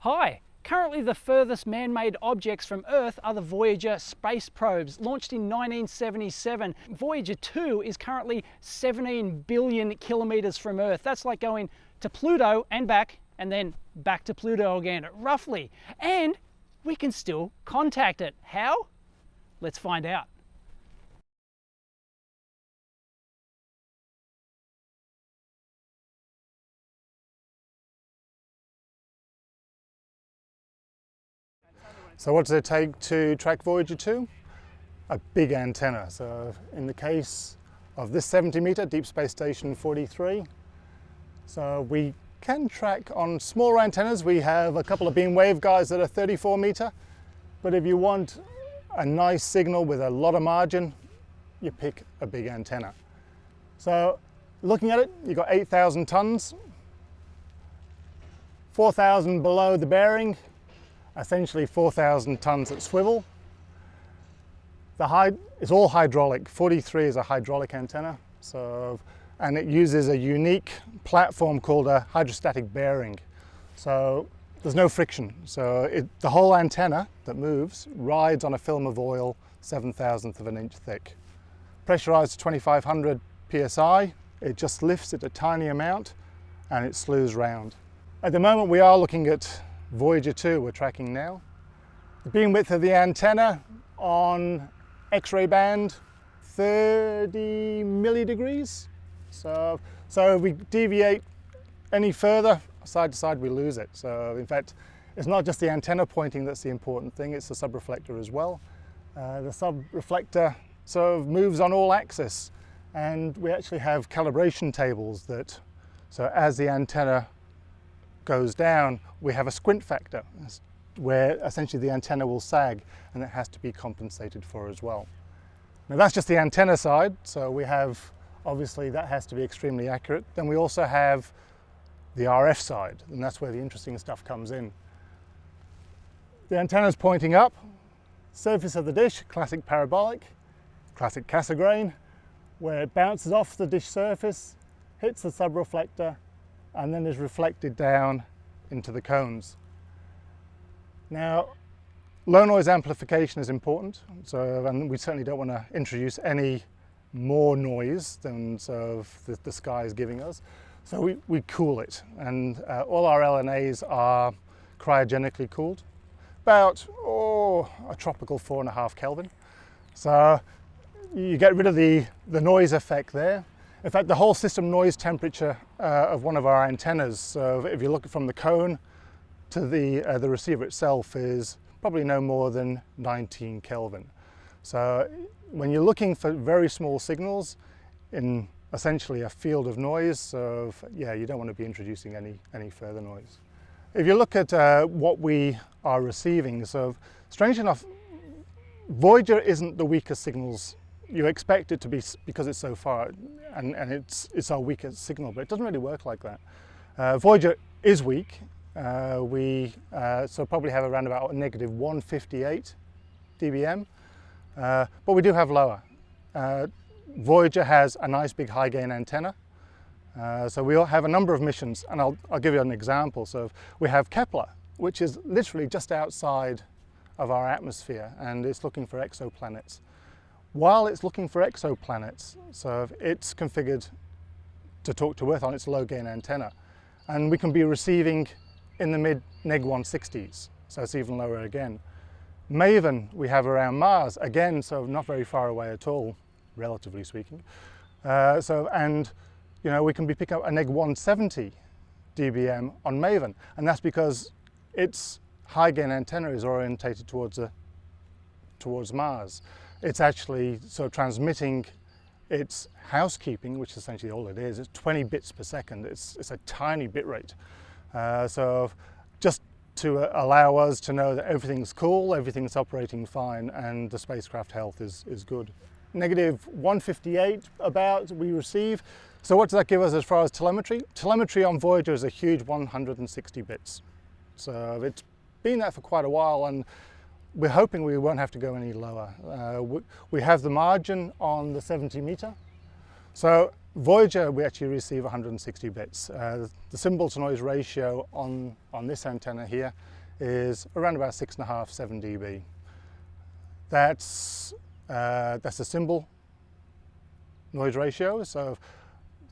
Hi! Currently the furthest man-made objects from Earth are the Voyager space probes, launched in 1977. Voyager 2 is currently 17 billion kilometers from Earth. That's like going to Pluto and back, and then back to Pluto again, roughly. And we can still contact it. How? Let's find out. So what does it take to track Voyager 2? A big antenna. So in the case of this 70-meter Deep Space Station 43, so we can track on smaller antennas. We have a couple of beam waveguides that are 34-meter, but if you want a nice signal with a lot of margin, you pick a big antenna. So looking at it, you've got 8,000 tons, 4,000 below the bearing, essentially 4,000 tons at swivel. It's all hydraulic. 43 is a hydraulic antenna, and it uses a unique platform called a hydrostatic bearing. So there's no friction. So the whole antenna that moves rides on a film of oil 7/1000 of an inch thick. Pressurized to 2,500 psi, it just lifts it a tiny amount and it slews round. At the moment we are looking at Voyager 2 we're tracking now. The beam width of the antenna on X-ray band, 30 millidegrees. So if we deviate any further, side to side, we lose it. So in fact, it's not just the antenna pointing that's the important thing, it's the subreflector as well. The subreflector sort of moves on all axes, and we actually have calibration tables that, so as the antenna goes down, we have a squint factor where essentially the antenna will sag, and it has to be compensated for as well. Now that's just the antenna side, so we have, obviously that has to be extremely accurate. Then we also have the RF side, and that's where the interesting stuff comes in. The antenna's pointing up, surface of the dish, classic parabolic, classic Cassegrain, where it bounces off the dish surface, hits the subreflector, and then is reflected down into the cones. Now, low noise amplification is important, and we certainly don't want to introduce any more noise than the sky is giving us. So we cool it, and all our LNAs are cryogenically cooled, about a tropical 4.5 Kelvin. So you get rid of the noise effect there. In fact, the whole system noise temperature of one of our antennas, so if you look from the cone to the receiver itself, is probably no more than 19 Kelvin. So when you're looking for very small signals in essentially a field of noise, you don't want to be introducing any further noise. If you look at what we are receiving, so strange enough, Voyager isn't the weakest signals. You expect it to be because it's so far, and it's our weakest signal, but it doesn't really work like that. Voyager is weak. We probably have around about -158 dBm, but we do have lower. Voyager has a nice big high gain antenna. So we all have a number of missions, and I'll give you an example. So we have Kepler, which is literally just outside of our atmosphere, and it's looking for exoplanets. While it's looking for exoplanets, so it's configured to talk to Earth on its low gain antenna, and we can be receiving in the mid -160s, so it's even lower again. Maven we have around Mars, again, so not very far away at all, relatively speaking. We can be picking up a -170 dBm on Maven, and that's because its high gain antenna is orientated towards Mars. It's actually transmitting its housekeeping, which is essentially all it is. It's 20 bits per second. It's a tiny bit rate. Just to allow us to know that everything's cool, everything's operating fine, and the spacecraft health is good. -158 about we receive. So what does that give us as far as telemetry? Telemetry on Voyager is a huge 160 bits. So it's been that for quite a while, and we're hoping we won't have to go any lower. We have the margin on the 70-meter. So Voyager, we actually receive 160 bits. The symbol to noise ratio on this antenna here is around about 6.5, 7 dB. That's a symbol noise ratio, so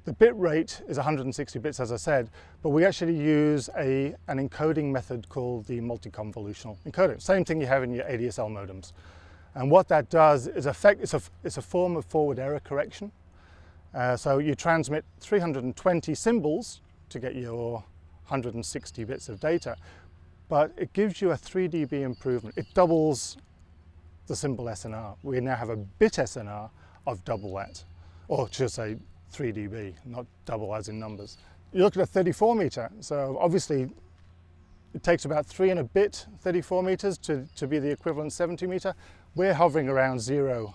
the bit rate is 160 bits, as I said, but we actually use an encoding method called the multi-convolutional encoding. Same thing you have in your ADSL modems. And what that does is it's a form of forward error correction. So you transmit 320 symbols to get your 160 bits of data, but it gives you a 3 dB improvement. It doubles the symbol SNR. We now have a bit SNR of double that, or should I say 3 dB, not double as in numbers. You look at a 34 meter, so obviously it takes about 3 and a bit 34 meters to be the equivalent 70 meter. We're hovering around 0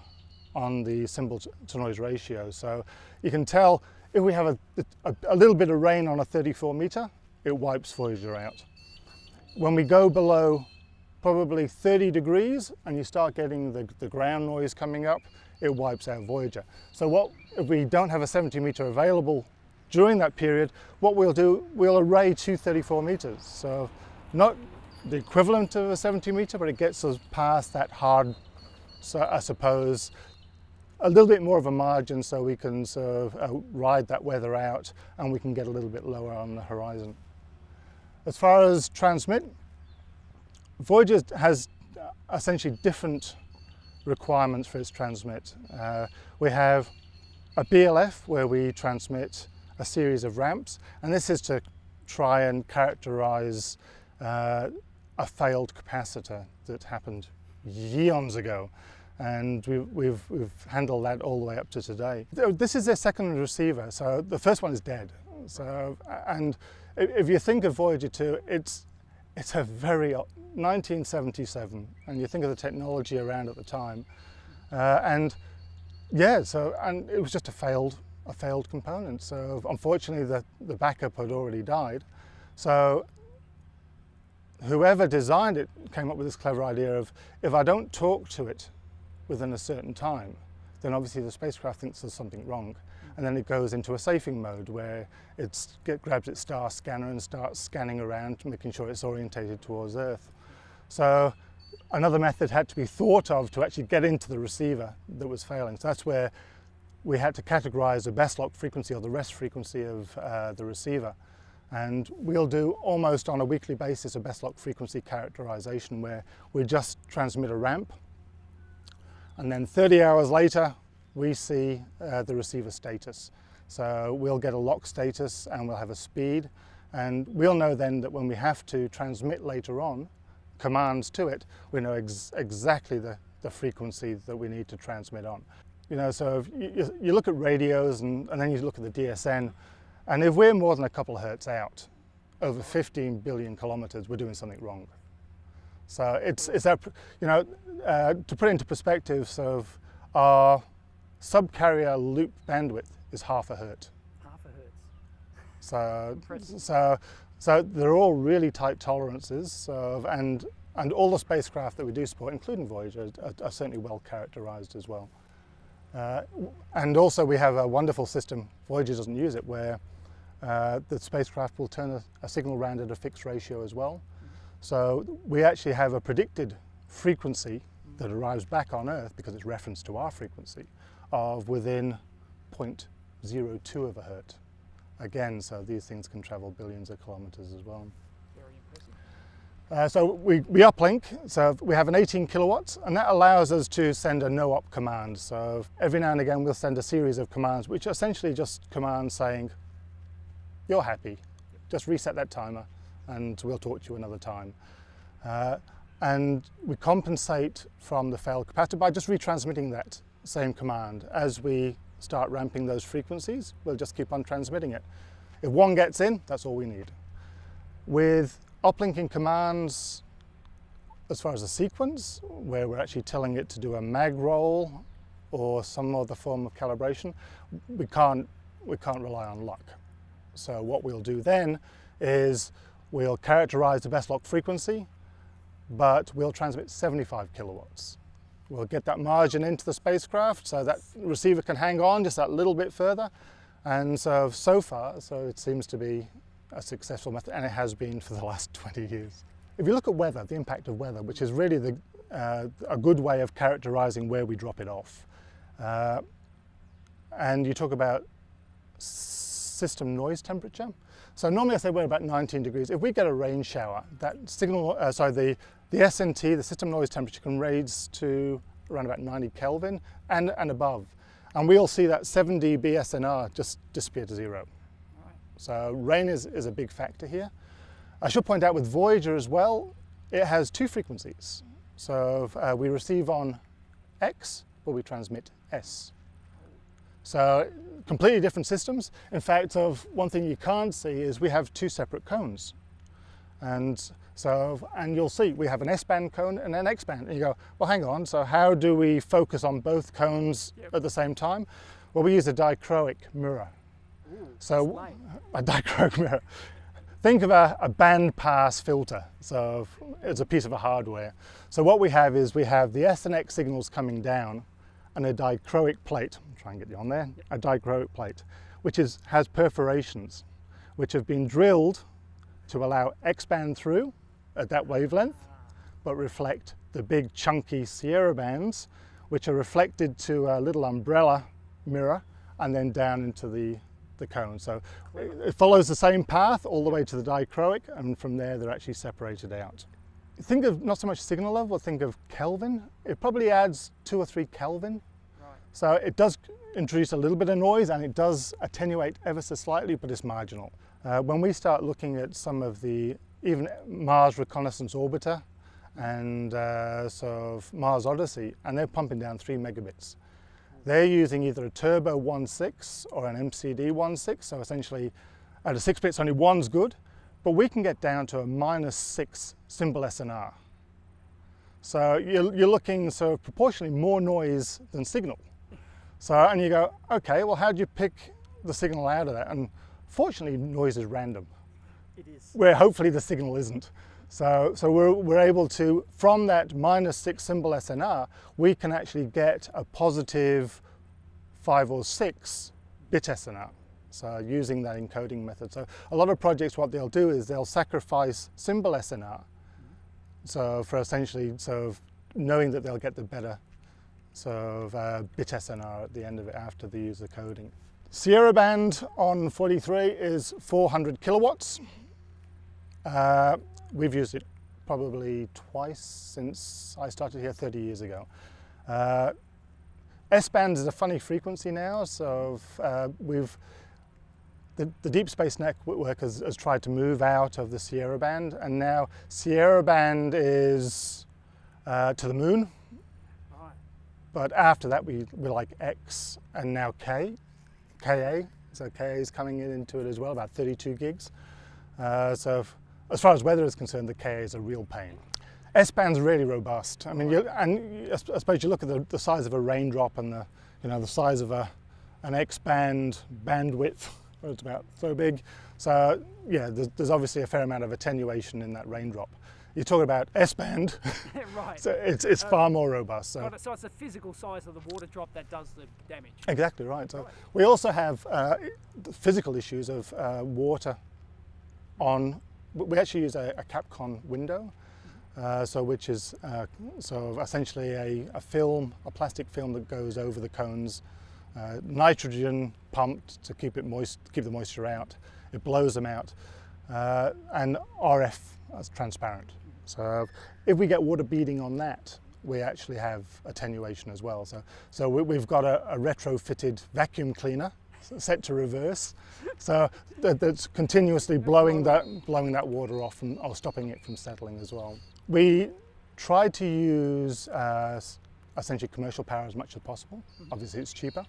on the symbol to noise ratio. So you can tell if we have a little bit of rain on a 34 meter, it wipes Voyager out. When we go below probably 30 degrees and you start getting the ground noise coming up, it wipes out Voyager. So if we don't have a 70 meter available during that period, what we'll do, we'll array 2 34 meters. So not the equivalent of a 70 meter, but it gets us past that hard, so I suppose, a little bit more of a margin so we can sort of ride that weather out and we can get a little bit lower on the horizon. As far as transmit, Voyager has essentially different requirements for its transmit. We have a BLF where we transmit a series of ramps, and this is to try and characterize a failed capacitor that happened eons ago, and we've handled that all the way up to today. This is their second receiver, so the first one is dead. So, and if you think of Voyager 2, it's a very 1977, and you think of the technology around at the time, and it was just a failed component. So unfortunately, the backup had already died. So whoever designed it came up with this clever idea of, if I don't talk to it within a certain time, then obviously the spacecraft thinks there's something wrong. And then it goes into a safing mode where it grabs its star scanner and starts scanning around, making sure it's orientated towards Earth. So another method had to be thought of to actually get into the receiver that was failing. So that's where we had to categorize the best lock frequency, or the rest frequency of the receiver. And we'll do almost on a weekly basis a best lock frequency characterization where we just transmit a ramp, and then 30 hours later we see the receiver status. So we'll get a lock status and we'll have a speed, and we'll know then that when we have to transmit later on commands to it, we know exactly the frequency that we need to transmit on. You know, so if you look at radios and then you look at the DSN, and if we're more than a couple of hertz out, over 15 billion kilometers, we're doing something wrong. So it's that, you know, to put it into perspective, so our subcarrier loop bandwidth is half a hertz. Half a hertz. So they're all really tight tolerances. So, and all the spacecraft that we do support, including Voyager, are certainly well characterized as well. And also we have a wonderful system, Voyager doesn't use it, where the spacecraft will turn a signal around at a fixed ratio as well. So we actually have a predicted frequency that arrives back on Earth, because it's referenced to our frequency, of within 0.02 of a hertz. Again, so these things can travel billions of kilometers as well. Very impressive. So we uplink, so we have an 18 kilowatts, and that allows us to send a no-op command. So every now and again we'll send a series of commands, which are essentially just commands saying, you're happy, just reset that timer and we'll talk to you another time. And we compensate from the failed capacitor by just retransmitting that same command. As we start ramping those frequencies, we'll just keep on transmitting it. If one gets in, that's all we need. With uplinking commands, as far as a sequence, where we're actually telling it to do a mag roll or some other form of calibration, we can't rely on luck. So what we'll do then is we'll characterize the best lock frequency, but we'll transmit 75 kilowatts. We'll get that margin into the spacecraft so that receiver can hang on just that little bit further, And so far, it seems to be a successful method, and it has been for the last 20 years. If you look at weather, the impact of weather, which is really a good way of characterizing where we drop it off, and you talk about system noise temperature. So normally I say we're about 19 degrees. If we get a rain shower, that signal, the SNT, the system noise temperature, can raise to around about 90 Kelvin and above. And we'll see that 7 dB SNR just disappear to zero. Right. So rain is a big factor here. I should point out with Voyager as well, it has two frequencies. So we receive on X, but we transmit S. So completely different systems. In fact, one thing you can't see is we have two separate cones. And you'll see we have an S-band cone and an X-band. And you go, well, hang on, so how do we focus on both cones at the same time? Well, we use a dichroic mirror. Ooh, so a dichroic mirror. Think of a band pass filter. So it's a piece of hardware. So what we have is we have the S and X signals coming down and a dichroic plate. I'll try and get you on there. A dichroic plate, which has perforations, which have been drilled to allow X-band through at that wavelength, but reflect the big chunky Sierra bands, which are reflected to a little umbrella mirror and then down into the cone. So it follows the same path all the way to the dichroic, and from there they're actually separated out. Think of not so much signal level, think of Kelvin. It probably adds 2 or 3 Kelvin. Right. So it does introduce a little bit of noise, and it does attenuate ever so slightly, but it's marginal. When we start looking at some of even Mars Reconnaissance Orbiter and Mars Odyssey, and they're pumping down 3 megabits. They're using either a Turbo 1.6 or an MCD 1.6, so essentially out of 6 bits only one's good, but we can get down to a -6 symbol SNR. So you're looking proportionally more noise than signal. And you go, okay, well, how do you pick the signal out of that? And fortunately, noise is random. It is. Where hopefully the signal isn't. So we're able to, from that -6 symbol SNR, we can actually get a positive 5 or 6 bit SNR. So using that encoding method. So a lot of projects, what they'll do is they'll sacrifice symbol SNR. So for essentially, knowing that they'll get the better bit SNR at the end of it after they use the coding. Sierra band on 43 is 400 kilowatts. We've used it probably twice since I started here 30 years ago. S-band is a funny frequency now, the Deep Space Network has tried to move out of the Sierra band, and now Sierra band is to the moon. Right. But after that we like X and now KA. So KA is coming into it as well, about 32 gigs. So as far as weather is concerned, the KA is a real pain. S-band's really robust. I mean, I suppose you look at the size of a raindrop and the size of an X-band bandwidth. It's about so big. So yeah, there's obviously a fair amount of attenuation in that raindrop. You talk about S-band, Right. so it's far more robust. So it's the physical size of the water drop that does the damage. exactly right. So we also have the physical issues of water on. We actually use a Capcom window, which is essentially a film, a plastic film that goes over the cones. Nitrogen pumped to keep it moist, keep the moisture out. It blows them out, and RF as transparent. So if we get water beading on that, we actually have attenuation as well. So we've got a retrofitted vacuum cleaner set to reverse, so that's continuously blowing that water off or stopping it from settling as well. We try to use essentially commercial power as much as possible. Obviously it's cheaper.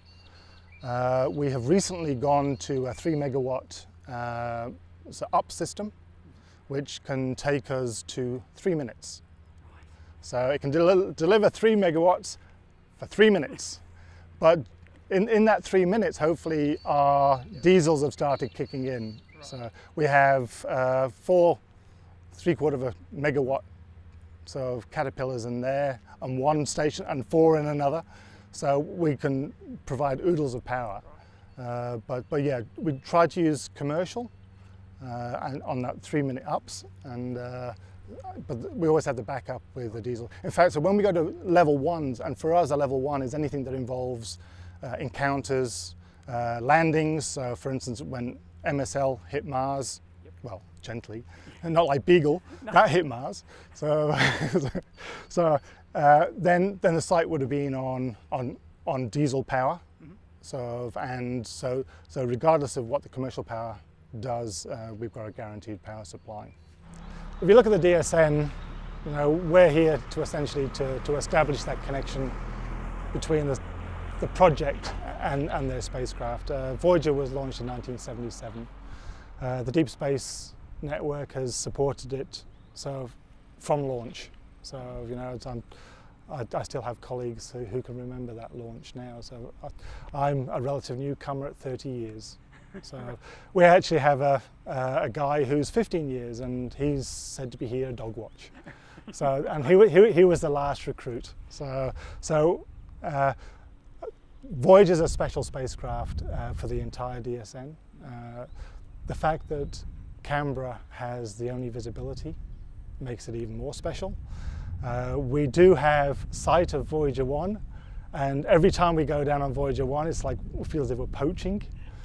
We have recently gone to a 3 megawatt up system, which can take us to 3 minutes. So it can deliver 3 megawatts for 3 minutes. But in that 3 minutes, hopefully our diesels have started kicking in. Right. So we have 4 3/4 megawatt Caterpillars in there, and 1 station and 4 in another. So we can provide oodles of power. But yeah, we tried to use commercial and on that 3-minute ups, and but we always had the backup with the diesel. In fact, so when we go to level ones, and for us a level one is anything that involves encounters, landings. So for instance, when MSL hit Mars, well, gently, and not like Beagle, that hit Mars. So, then the site would have been on diesel power. So regardless of what the commercial power does, we've got a guaranteed power supply. If you look at the DSN, you know, we're here to essentially to establish that connection between the project and their spacecraft. Voyager was launched in 1977. The Deep Space Network has supported it from launch. So you know, I still have colleagues who can remember that launch now. So I'm a relative newcomer at 30 years. So we actually have a guy who's 15 years, and he's said to be here dog watch. So and he was the last recruit. So Voyager's a special spacecraft for the entire DSN. The fact that Canberra has the only visibility makes it even more special. We do have sight of Voyager 1, and every time we go down on Voyager 1, it's like it feels as if we're poaching.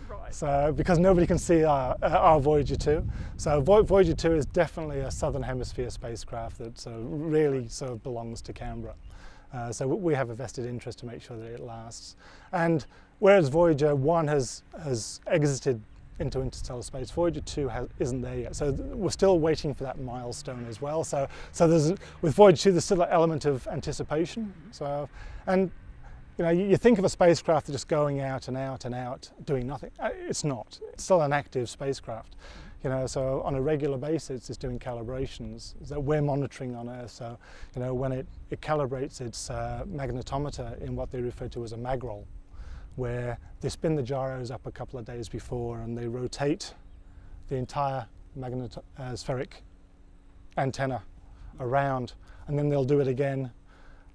Right. So because nobody can see our Voyager 2. So Voyager 2 is definitely a Southern Hemisphere spacecraft that really belongs to Canberra. So we have a vested interest to make sure that it lasts. And whereas Voyager 1 has exited into interstellar space, Voyager 2 isn't there yet. So we're still waiting for that milestone as well. So with Voyager 2, there's still an element of anticipation. So, and you know, you think of a spacecraft that's just going out and out and out, doing nothing. It's not. It's still an active spacecraft. You know, so on a regular basis, it's doing calibrations that we're monitoring on Earth. So, you know, when it calibrates its magnetometer in what they refer to as a mag roll, where they spin the gyros up a couple of days before and they rotate the entire spheric antenna around, and then they'll do it again.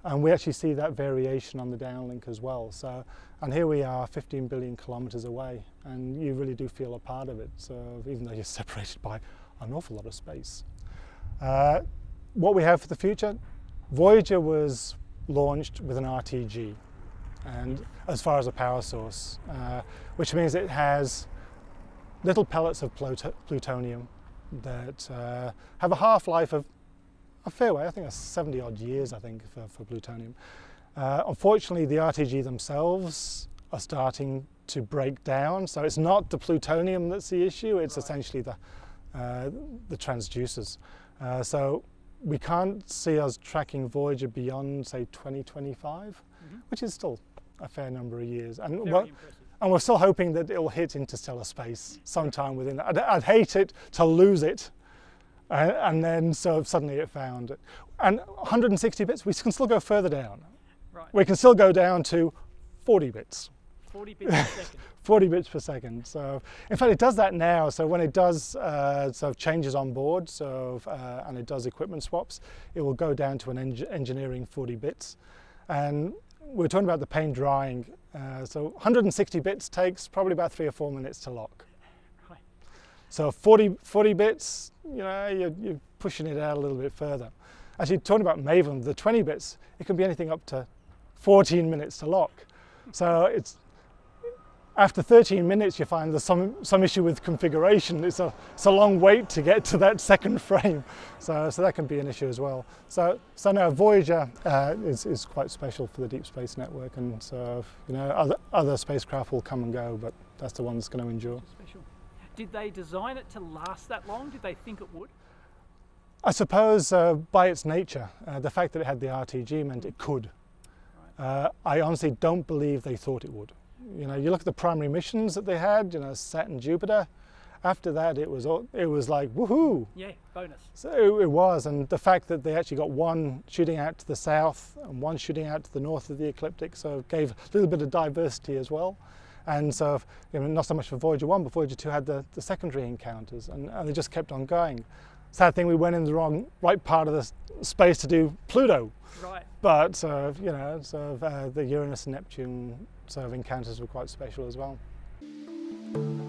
And we actually see that variation on the downlink as well. So, and here we are 15 billion kilometers away, and you really do feel a part of it. So even though you're separated by an awful lot of space. What we have for the future, Voyager was launched with an RTG, and as far as a power source, which means it has little pellets of plutonium that have a half-life of a fair way. I think that's 70 odd years, I think, for plutonium. Unfortunately, the RTG themselves are starting to break down, so it's not the plutonium that's the issue, it's essentially the transducers. So we can't see us tracking Voyager beyond, say, 2025, which is still a fair number of years. And we're still hoping that it'll hit interstellar space sometime within that. I'd hate it to lose it, and then suddenly it found it. And 160 bits, we can still go further down. Right. We can still go down to 40 bits. 40 bits per second. 40 bits per second. So, in fact, it does that now. So when it does changes on board, and it does equipment swaps, it will go down to an engineering 40 bits. And we're talking about the paint drying. So 160 bits takes probably about 3 or 4 minutes to lock. Right. So 40 bits, you know, you're pushing it out a little bit further. Actually, talking about Maven, the 20 bits, it can be anything up to 14 minutes to lock. So it's after 13 minutes, you find there's some issue with configuration. It's a long wait to get to that second frame. So that can be an issue as well. So now Voyager is quite special for the Deep Space Network, and so you know other spacecraft will come and go, but that's the one that's going to endure. Special. Did they design it to last that long? Did they think it would? I suppose by its nature, the fact that it had the RTG meant it could. Right. I honestly don't believe they thought it would. You know, you look at the primary missions that they had, you know, Saturn, Jupiter. After that, it was like woohoo! Yeah, bonus. So it was, and the fact that they actually got one shooting out to the south and one shooting out to the north of the ecliptic, so it gave a little bit of diversity as well. And so, you know, not so much for Voyager 1, but Voyager 2 had the secondary encounters, and they just kept on going. Sad thing, we went in the right part of the space to do Pluto. Right. But you know, the Uranus and Neptune encounters were quite special as well. you.